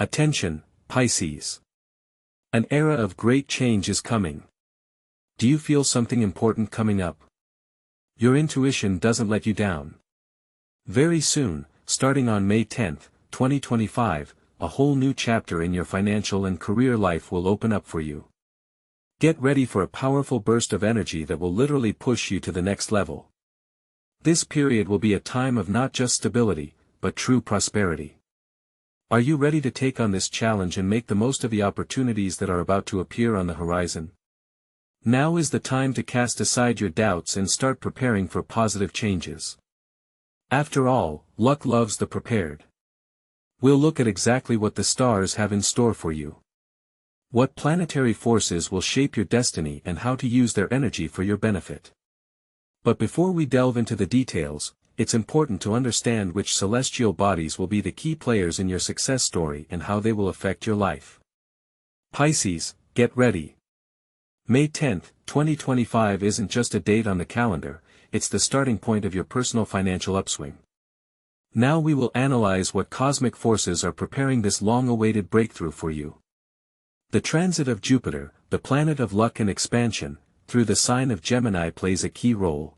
Attention, Pisces. An era of great change is coming. Do you feel something important coming up? Your intuition doesn't let you down. Very soon, starting on May 10, 2025, a whole new chapter in your financial and career life will open up for you. Get ready for a powerful burst of energy that will literally push you to the next level. This period will be a time of not just stability, but true prosperity. Are you ready to take on this challenge and make the most of the opportunities that are about to appear on the horizon? Now is the time to cast aside your doubts and start preparing for positive changes. After all, luck loves the prepared. We'll look at exactly what the stars have in store for you. What planetary forces will shape your destiny and how to use their energy for your benefit. But before we delve into the details, it's important to understand which celestial bodies will be the key players in your success story and how they will affect your life. Pisces, get ready. May 10, 2025 isn't just a date on the calendar, it's the starting point of your personal financial upswing. Now we will analyze what cosmic forces are preparing this long-awaited breakthrough for you. The transit of Jupiter, the planet of luck and expansion, through the sign of Gemini plays a key role.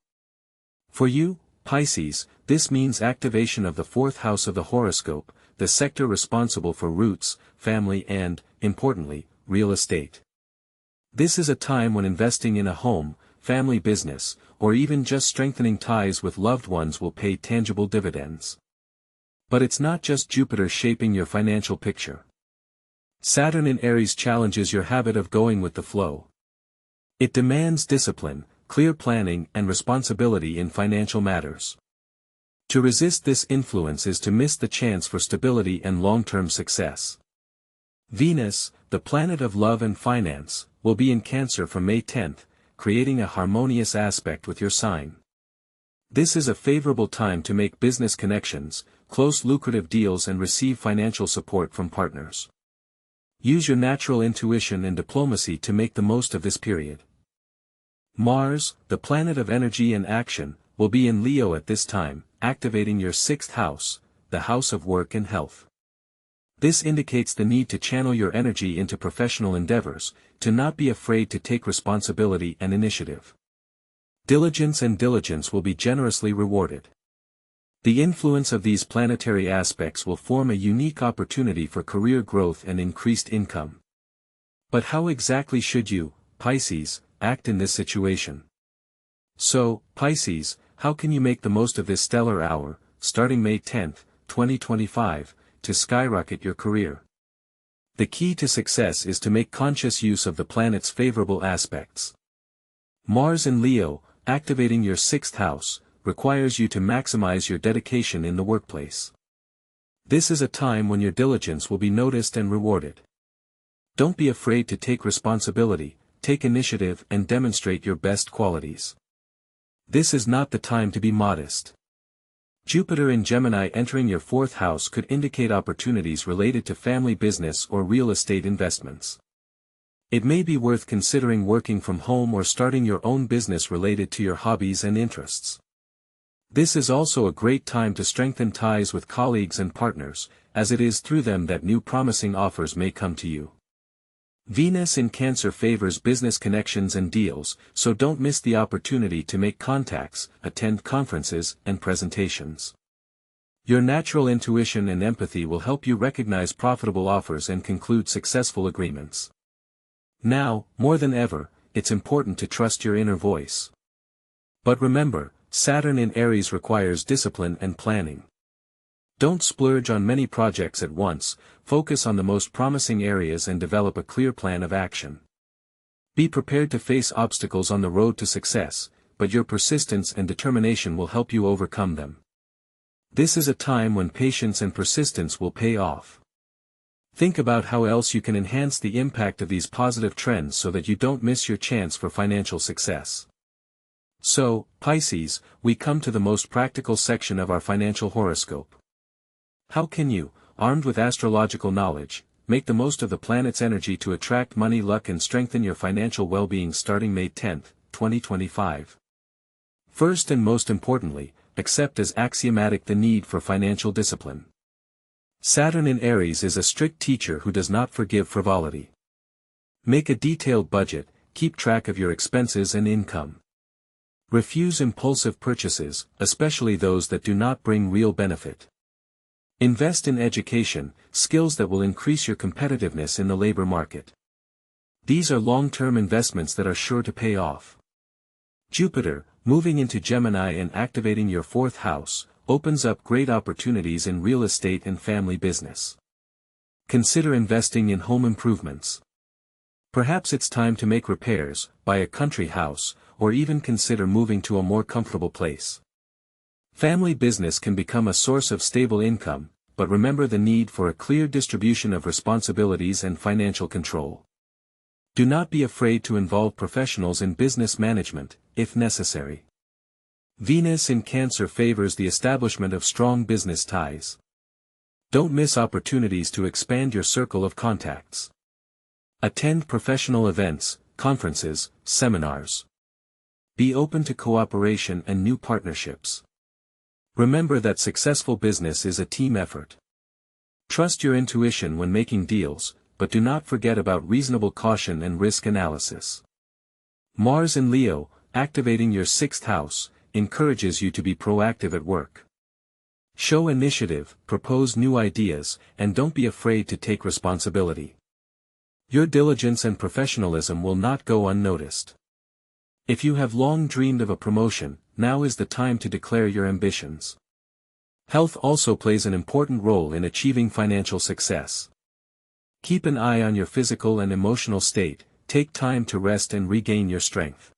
For you, Pisces, this means activation of the fourth house of the horoscope, the sector responsible for roots, family and, importantly, real estate. This is a time when investing in a home, family business, or even just strengthening ties with loved ones will pay tangible dividends. But it's not just Jupiter shaping your financial picture. Saturn in Aries challenges your habit of going with the flow. It demands discipline, clear planning and responsibility in financial matters. To resist this influence is to miss the chance for stability and long-term success. Venus, the planet of love and finance, will be in Cancer from May 10, creating a harmonious aspect with your sign. This is a favorable time to make business connections, close lucrative deals and receive financial support from partners. Use your natural intuition and diplomacy to make the most of this period. Mars, the planet of energy and action, will be in Leo at this time, activating your sixth house, the house of work and health. This indicates the need to channel your energy into professional endeavors, to not be afraid to take responsibility and initiative. Diligence will be generously rewarded. The influence of these planetary aspects will form a unique opportunity for career growth and increased income. But how exactly should you, Pisces, act in this situation? So, Pisces, how can you make the most of this stellar hour, starting May 10, 2025, to skyrocket your career? The key to success is to make conscious use of the planet's favorable aspects. Mars in Leo, activating your sixth house, requires you to maximize your dedication in the workplace. This is a time when your diligence will be noticed and rewarded. Don't be afraid to take responsibility, take initiative and demonstrate your best qualities. This is not the time to be modest. Jupiter in Gemini entering your fourth house could indicate opportunities related to family business or real estate investments. It may be worth considering working from home or starting your own business related to your hobbies and interests. This is also a great time to strengthen ties with colleagues and partners, as it is through them that new promising offers may come to you. Venus in Cancer favors business connections and deals, so don't miss the opportunity to make contacts, attend conferences and presentations. Your natural intuition and empathy will help you recognize profitable offers and conclude successful agreements. Now, more than ever, it's important to trust your inner voice. But remember, Saturn in Aries requires discipline and planning. Don't splurge on many projects at once, focus on the most promising areas and develop a clear plan of action. Be prepared to face obstacles on the road to success, but your persistence and determination will help you overcome them. This is a time when patience and persistence will pay off. Think about how else you can enhance the impact of these positive trends so that you don't miss your chance for financial success. So, Pisces, we come to the most practical section of our financial horoscope. How can you, armed with astrological knowledge, make the most of the planet's energy to attract money, luck and strengthen your financial well-being starting May 10, 2025? First and most importantly, accept as axiomatic the need for financial discipline. Saturn in Aries is a strict teacher who does not forgive frivolity. Make a detailed budget, keep track of your expenses and income. Refuse impulsive purchases, especially those that do not bring real benefit. Invest in education, skills that will increase your competitiveness in the labor market. These are long-term investments that are sure to pay off. Jupiter, moving into Gemini and activating your fourth house, opens up great opportunities in real estate and family business. Consider investing in home improvements. Perhaps it's time to make repairs, buy a country house, or even consider moving to a more comfortable place. Family business can become a source of stable income, but remember the need for a clear distribution of responsibilities and financial control. Do not be afraid to involve professionals in business management, if necessary. Venus in Cancer favors the establishment of strong business ties. Don't miss opportunities to expand your circle of contacts. Attend professional events, conferences, seminars. Be open to cooperation and new partnerships. Remember that successful business is a team effort. Trust your intuition when making deals, but do not forget about reasonable caution and risk analysis. Mars in Leo, activating your sixth house, encourages you to be proactive at work. Show initiative, propose new ideas, and don't be afraid to take responsibility. Your diligence and professionalism will not go unnoticed. If you have long dreamed of a promotion, now is the time to declare your ambitions. Health also plays an important role in achieving financial success. Keep an eye on your physical and emotional state, take time to rest and regain your strength.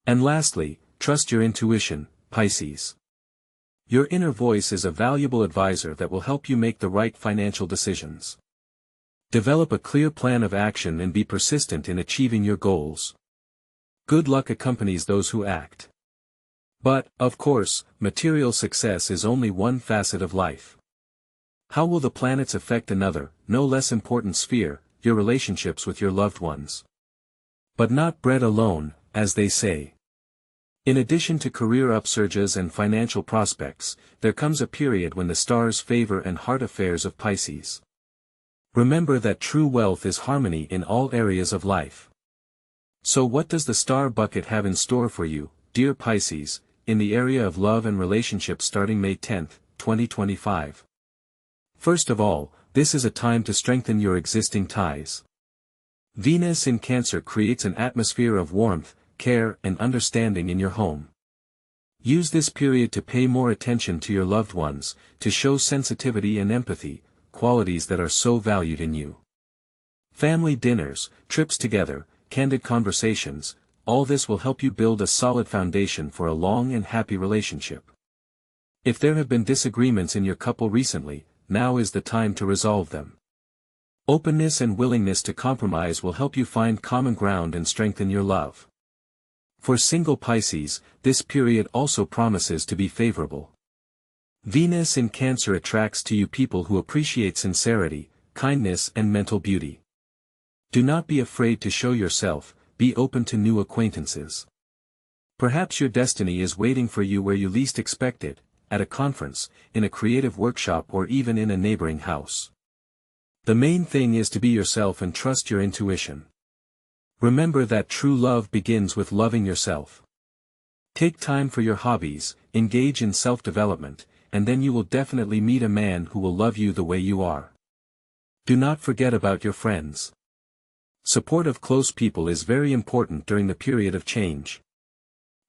And lastly, trust your intuition, Pisces. Your inner voice is a valuable advisor that will help you make the right financial decisions. Develop a clear plan of action and be persistent in achieving your goals. Good luck accompanies those who act. But, of course, material success is only one facet of life. How will the planets affect another, no less important sphere, your relationships with your loved ones? But not bread alone, as they say. In addition to career upsurges and financial prospects, there comes a period when the stars favor and heart affairs of Pisces. Remember that true wealth is harmony in all areas of life. So what does the star bucket have in store for you, dear Pisces, in the area of love and relationships starting May 10, 2025? First of all, this is a time to strengthen your existing ties. Venus in Cancer creates an atmosphere of warmth, care, and understanding in your home. Use this period to pay more attention to your loved ones, to show sensitivity and empathy, qualities that are so valued in you. Family dinners, trips together, candid conversations, all this will help you build a solid foundation for a long and happy relationship. If there have been disagreements in your couple recently, now is the time to resolve them. Openness and willingness to compromise will help you find common ground and strengthen your love. For single Pisces, this period also promises to be favorable. Venus in Cancer attracts to you people who appreciate sincerity, kindness and mental beauty. Do not be afraid to show yourself, be open to new acquaintances. Perhaps your destiny is waiting for you where you least expect it, at a conference, in a creative workshop or even in a neighboring house. The main thing is to be yourself and trust your intuition. Remember that true love begins with loving yourself. Take time for your hobbies, engage in self-development, and then you will definitely meet a man who will love you the way you are. Do not forget about your friends. Support of close people is very important during the period of change.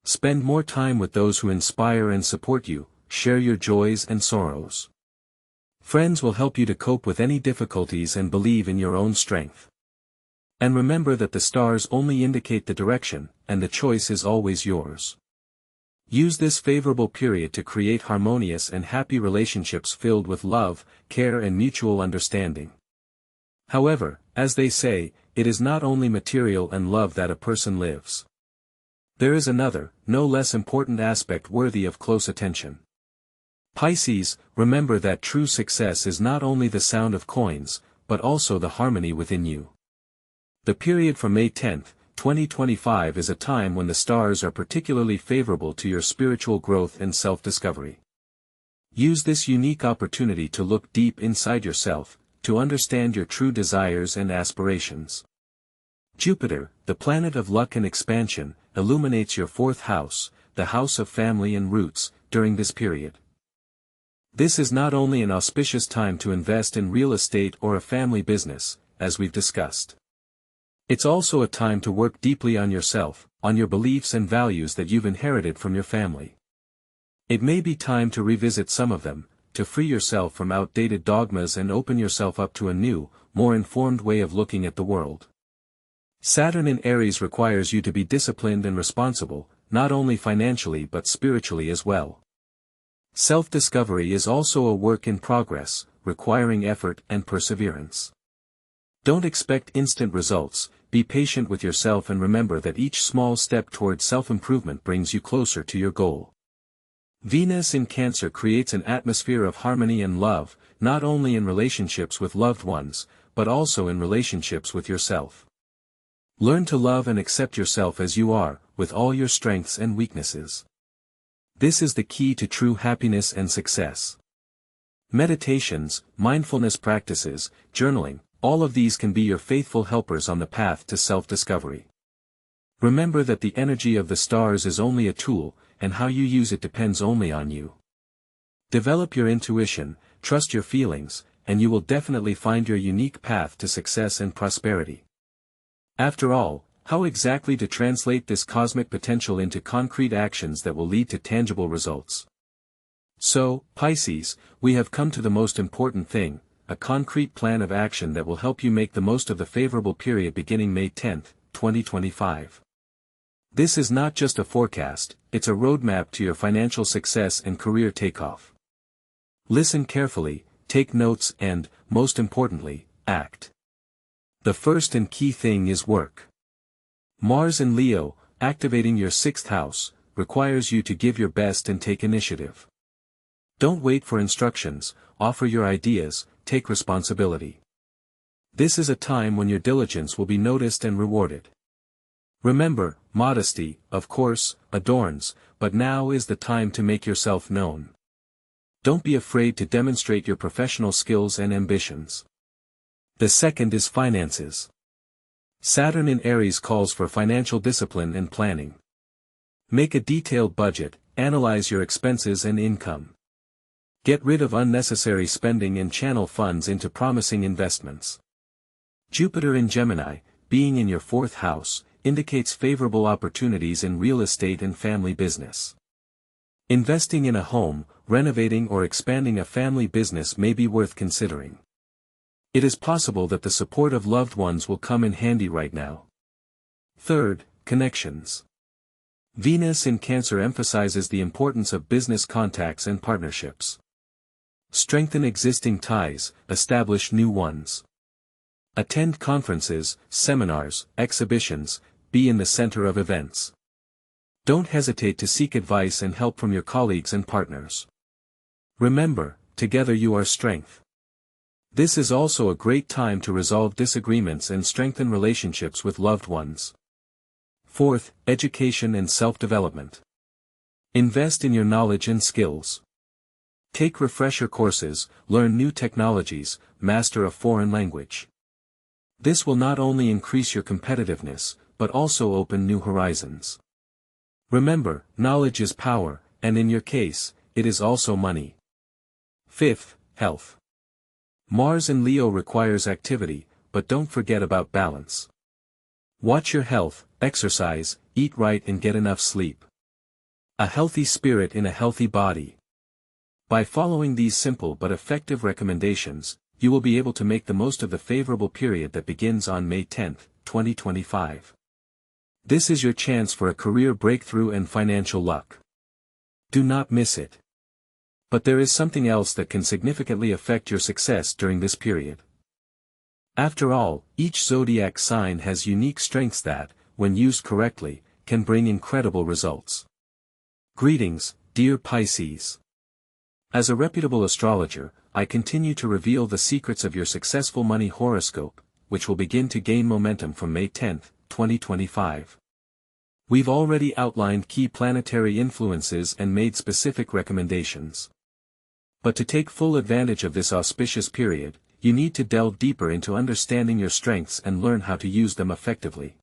Spend more time with those who inspire and support you, share your joys and sorrows. Friends will help you to cope with any difficulties and believe in your own strength. And remember that the stars only indicate the direction, and the choice is always yours. Use this favorable period to create harmonious and happy relationships filled with love, care and mutual understanding. However, as they say, it is not only material and love that a person lives. There is another, no less important aspect worthy of close attention. Pisces, remember that true success is not only the sound of coins, but also the harmony within you. The period from May 10, 2025 is a time when the stars are particularly favorable to your spiritual growth and self-discovery. Use this unique opportunity to look deep inside yourself, to understand your true desires and aspirations. Jupiter, the planet of luck and expansion, illuminates your fourth house, the house of family and roots, during this period. This is not only an auspicious time to invest in real estate or a family business, as we've discussed. It's also a time to work deeply on yourself, on your beliefs and values that you've inherited from your family. It may be time to revisit some of them, to free yourself from outdated dogmas and open yourself up to a new, more informed way of looking at the world. Saturn in Aries requires you to be disciplined and responsible, not only financially but spiritually as well. Self-discovery is also a work in progress, requiring effort and perseverance. Don't expect instant results, be patient with yourself and remember that each small step towards self-improvement brings you closer to your goal. Venus in Cancer creates an atmosphere of harmony and love, not only in relationships with loved ones, but also in relationships with yourself. Learn to love and accept yourself as you are, with all your strengths and weaknesses. This is the key to true happiness and success. Meditations, mindfulness practices, journaling, all of these can be your faithful helpers on the path to self-discovery. Remember that the energy of the stars is only a tool, and how you use it depends only on you. Develop your intuition, trust your feelings, and you will definitely find your unique path to success and prosperity. After all, how exactly to translate this cosmic potential into concrete actions that will lead to tangible results? So, Pisces, we have come to the most important thing, a concrete plan of action that will help you make the most of the favorable period beginning May 10, 2025. This is not just a forecast, it's a roadmap to your financial success and career takeoff. Listen carefully, take notes and, most importantly, act. The first and key thing is work. Mars in Leo, activating your sixth house, requires you to give your best and take initiative. Don't wait for instructions, offer your ideas, take responsibility. This is a time when your diligence will be noticed and rewarded. Remember, modesty, of course, adorns, but now is the time to make yourself known. Don't be afraid to demonstrate your professional skills and ambitions. The second is finances. Saturn in Aries calls for financial discipline and planning. Make a detailed budget, analyze your expenses and income. Get rid of unnecessary spending and channel funds into promising investments. Jupiter in Gemini, being in your fourth house, indicates favorable opportunities in real estate and family business. Investing in a home, renovating or expanding a family business may be worth considering. It is possible that the support of loved ones will come in handy right now. Third, connections. Venus in Cancer emphasizes the importance of business contacts and partnerships. Strengthen existing ties, establish new ones. Attend conferences, seminars, exhibitions, be in the center of events. Don't hesitate to seek advice and help from your colleagues and partners. Remember, together you are strength. This is also a great time to resolve disagreements and strengthen relationships with loved ones. Fourth, education and self-development. Invest in your knowledge and skills. Take refresher courses, learn new technologies, master a foreign language. This will not only increase your competitiveness, but also open new horizons. Remember, knowledge is power, and in your case, it is also money. Fifth, health. Mars in Leo requires activity, but don't forget about balance. Watch your health, exercise, eat right and get enough sleep. A healthy spirit in a healthy body. By following these simple but effective recommendations, you will be able to make the most of the favorable period that begins on May 10, 2025. This is your chance for a career breakthrough and financial luck. Do not miss it. But there is something else that can significantly affect your success during this period. After all, each zodiac sign has unique strengths that, when used correctly, can bring incredible results. Greetings, dear Pisces. As a reputable astrologer, I continue to reveal the secrets of your successful money horoscope, which will begin to gain momentum from May 10, 2025. We've already outlined key planetary influences and made specific recommendations. But to take full advantage of this auspicious period, you need to delve deeper into understanding your strengths and learn how to use them effectively.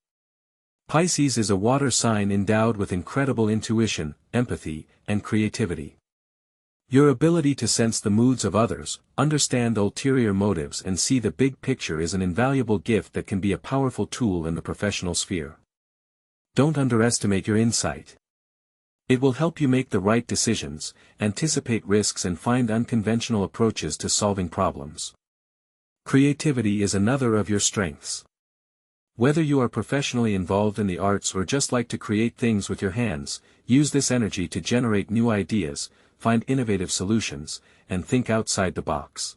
Pisces is a water sign endowed with incredible intuition, empathy, and creativity. Your ability to sense the moods of others, understand ulterior motives and see the big picture is an invaluable gift that can be a powerful tool in the professional sphere. Don't underestimate your insight. It will help you make the right decisions, anticipate risks and find unconventional approaches to solving problems. Creativity is another of your strengths. Whether you are professionally involved in the arts or just like to create things with your hands, use this energy to generate new ideas, find innovative solutions, and think outside the box.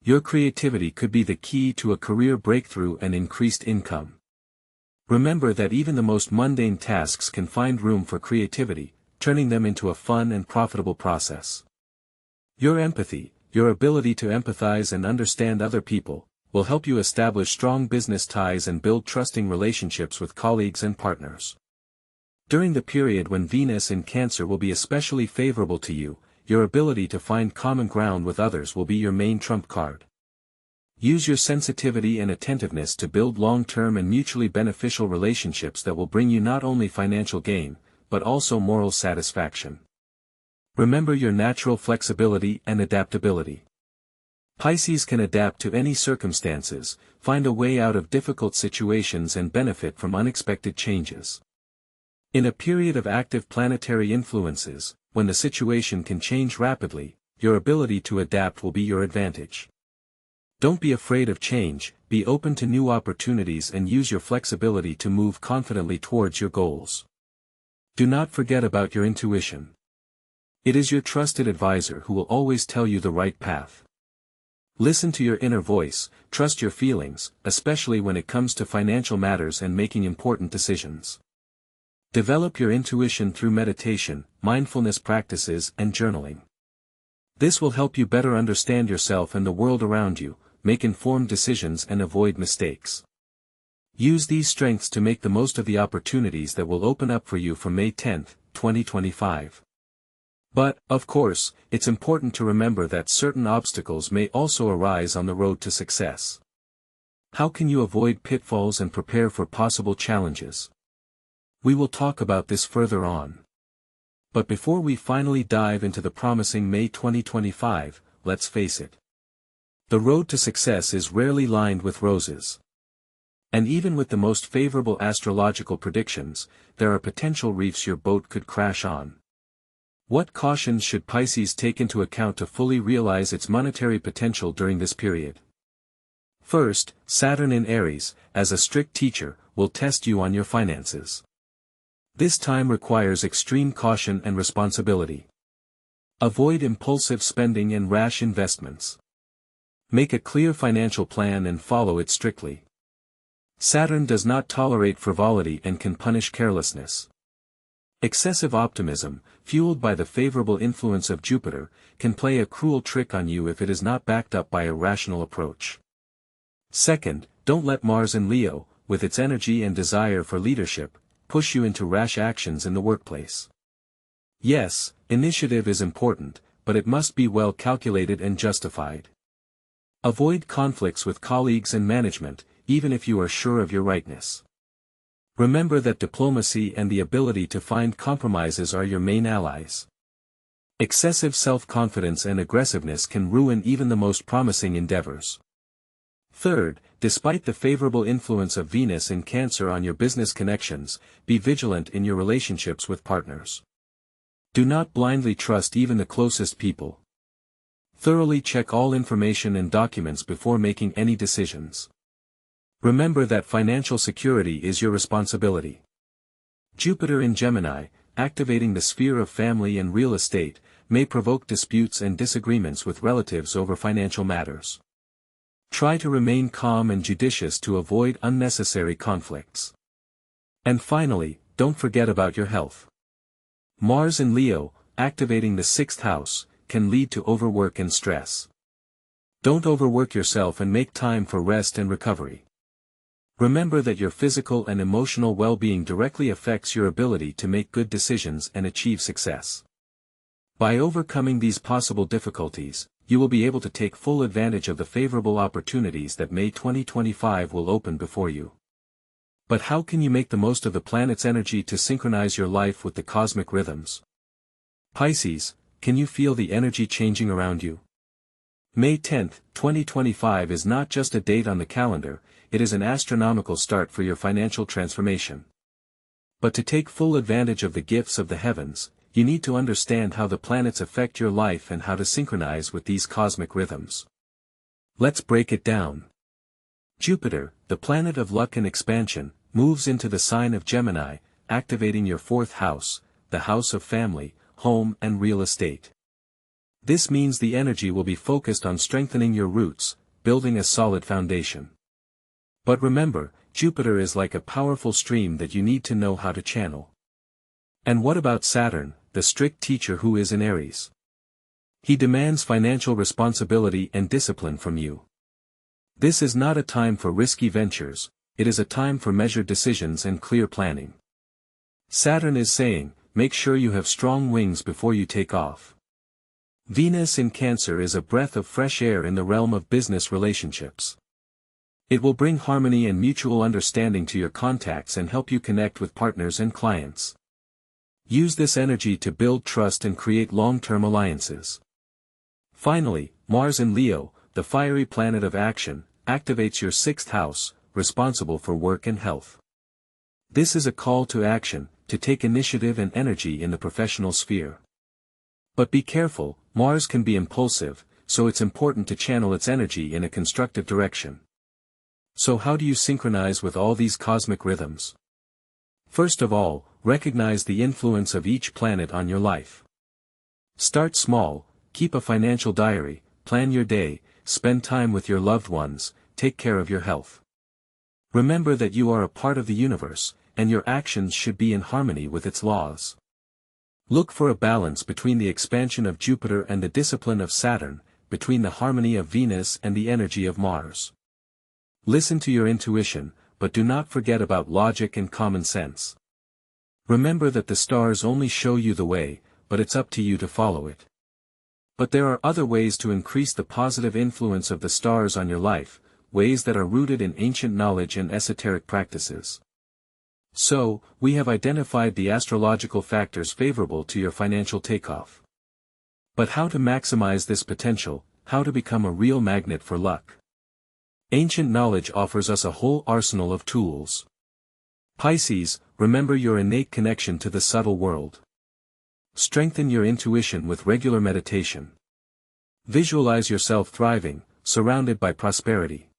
Your creativity could be the key to a career breakthrough and increased income. Remember that even the most mundane tasks can find room for creativity, turning them into a fun and profitable process. Your empathy, your ability to empathize and understand other people, will help you establish strong business ties and build trusting relationships with colleagues and partners. During the period when Venus in Cancer will be especially favorable to you, your ability to find common ground with others will be your main trump card. Use your sensitivity and attentiveness to build long-term and mutually beneficial relationships that will bring you not only financial gain, but also moral satisfaction. Remember your natural flexibility and adaptability. Pisces can adapt to any circumstances, find a way out of difficult situations and benefit from unexpected changes. In a period of active planetary influences, when the situation can change rapidly, your ability to adapt will be your advantage. Don't be afraid of change, be open to new opportunities and use your flexibility to move confidently towards your goals. Do not forget about your intuition. It is your trusted advisor who will always tell you the right path. Listen to your inner voice, trust your feelings, especially when it comes to financial matters and making important decisions. Develop your intuition through meditation, mindfulness practices and journaling. This will help you better understand yourself and the world around you, make informed decisions and avoid mistakes. Use these strengths to make the most of the opportunities that will open up for you from May 10, 2025. But, of course, it's important to remember that certain obstacles may also arise on the road to success. How can you avoid pitfalls and prepare for possible challenges? We will talk about this further on. But before we finally dive into the promising May 2025, let's face it. The road to success is rarely lined with roses. And even with the most favorable astrological predictions, there are potential reefs your boat could crash on. What cautions should Pisces take into account to fully realize its monetary potential during this period? First, Saturn in Aries, as a strict teacher, will test you on your finances. This time requires extreme caution and responsibility. Avoid impulsive spending and rash investments. Make a clear financial plan and follow it strictly. Saturn does not tolerate frivolity and can punish carelessness. Excessive optimism, fueled by the favorable influence of Jupiter, can play a cruel trick on you if it is not backed up by a rational approach. Second, don't let Mars in Leo, with its energy and desire for leadership, push you into rash actions in the workplace. Yes, initiative is important, but it must be well calculated and justified. Avoid conflicts with colleagues and management, even if you are sure of your rightness. Remember that diplomacy and the ability to find compromises are your main allies. Excessive self-confidence and aggressiveness can ruin even the most promising endeavors. Third, despite the favorable influence of Venus in Cancer on your business connections, be vigilant in your relationships with partners. Do not blindly trust even the closest people. Thoroughly check all information and documents before making any decisions. Remember that financial security is your responsibility. Jupiter in Gemini, activating the sphere of family and real estate, may provoke disputes and disagreements with relatives over financial matters. Try to remain calm and judicious to avoid unnecessary conflicts. And finally, don't forget about your health. Mars in Leo, activating the 6th house, can lead to overwork and stress. Don't overwork yourself and make time for rest and recovery. Remember that your physical and emotional well-being directly affects your ability to make good decisions and achieve success. By overcoming these possible difficulties, you will be able to take full advantage of the favorable opportunities that May 2025 will open before you. But how can you make the most of the planet's energy to synchronize your life with the cosmic rhythms? Pisces, can you feel the energy changing around you? May 10, 2025 is not just a date on the calendar, it is an astronomical start for your financial transformation. But to take full advantage of the gifts of the heavens, you need to understand how the planets affect your life and how to synchronize with these cosmic rhythms. Let's break it down. Jupiter, the planet of luck and expansion, moves into the sign of Gemini, activating your fourth house, the house of family, home and real estate. This means the energy will be focused on strengthening your roots, building a solid foundation. But remember, Jupiter is like a powerful stream that you need to know how to channel. And what about Saturn, the strict teacher who is in Aries? He demands financial responsibility and discipline from you. This is not a time for risky ventures, it is a time for measured decisions and clear planning. Saturn is saying, make sure you have strong wings before you take off. Venus in Cancer is a breath of fresh air in the realm of business relationships. It will bring harmony and mutual understanding to your contacts and help you connect with partners and clients. Use this energy to build trust and create long-term alliances. Finally, Mars in Leo, the fiery planet of action, activates your sixth house, responsible for work and health. This is a call to action, to take initiative and energy in the professional sphere. But be careful, Mars can be impulsive, so it's important to channel its energy in a constructive direction. So how do you synchronize with all these cosmic rhythms? First of all, recognize the influence of each planet on your life. Start small, keep a financial diary, plan your day, spend time with your loved ones, take care of your health. Remember that you are a part of the universe, and your actions should be in harmony with its laws. Look for a balance between the expansion of Jupiter and the discipline of Saturn, between the harmony of Venus and the energy of Mars. Listen to your intuition, but do not forget about logic and common sense. Remember that the stars only show you the way, but it's up to you to follow it. But there are other ways to increase the positive influence of the stars on your life, ways that are rooted in ancient knowledge and esoteric practices. So, we have identified the astrological factors favorable to your financial takeoff. But how to maximize this potential, how to become a real magnet for luck? Ancient knowledge offers us a whole arsenal of tools. Pisces, remember your innate connection to the subtle world. Strengthen your intuition with regular meditation. Visualize yourself thriving, surrounded by prosperity.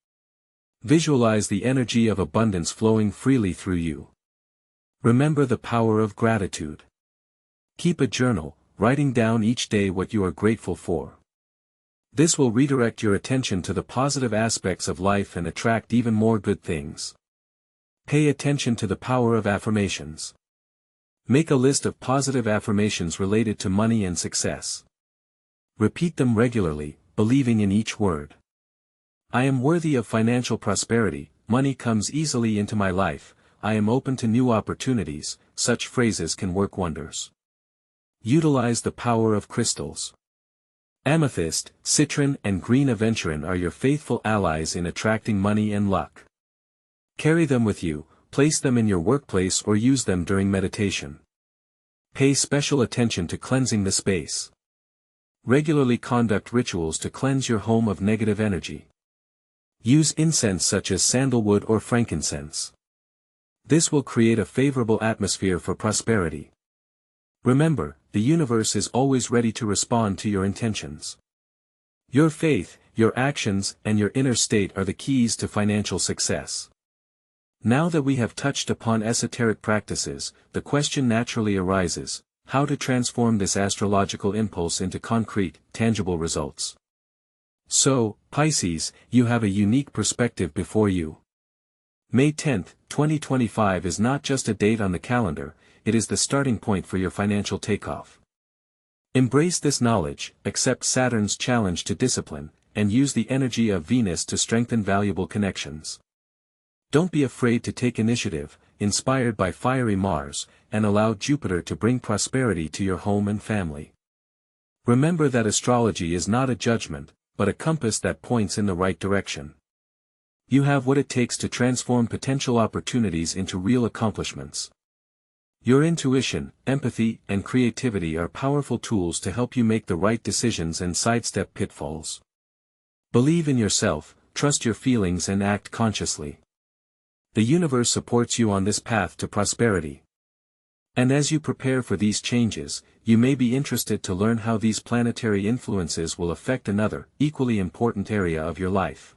Visualize the energy of abundance flowing freely through you. Remember the power of gratitude. Keep a journal, writing down each day what you are grateful for. This will redirect your attention to the positive aspects of life and attract even more good things. Pay attention to the power of affirmations. Make a list of positive affirmations related to money and success. Repeat them regularly, believing in each word. I am worthy of financial prosperity, money comes easily into my life, I am open to new opportunities, such phrases can work wonders. Utilize the power of crystals. Amethyst, citron and green aventurine are your faithful allies in attracting money and luck. Carry them with you, place them in your workplace or use them during meditation. Pay special attention to cleansing the space. Regularly conduct rituals to cleanse your home of negative energy. Use incense such as sandalwood or frankincense. This will create a favorable atmosphere for prosperity. Remember, the universe is always ready to respond to your intentions. Your faith, your actions, and your inner state are the keys to financial success. Now that we have touched upon esoteric practices, the question naturally arises, how to transform this astrological impulse into concrete, tangible results. So, Pisces, you have a unique perspective before you. May 10, 2025 is not just a date on the calendar, it is the starting point for your financial takeoff. Embrace this knowledge, accept Saturn's challenge to discipline, and use the energy of Venus to strengthen valuable connections. Don't be afraid to take initiative, inspired by fiery Mars, and allow Jupiter to bring prosperity to your home and family. Remember that astrology is not a judgment, but a compass that points in the right direction. You have what it takes to transform potential opportunities into real accomplishments. Your intuition, empathy, and creativity are powerful tools to help you make the right decisions and sidestep pitfalls. Believe in yourself, trust your feelings and act consciously. The universe supports you on this path to prosperity. And as you prepare for these changes, you may be interested to learn how these planetary influences will affect another, equally important area of your life.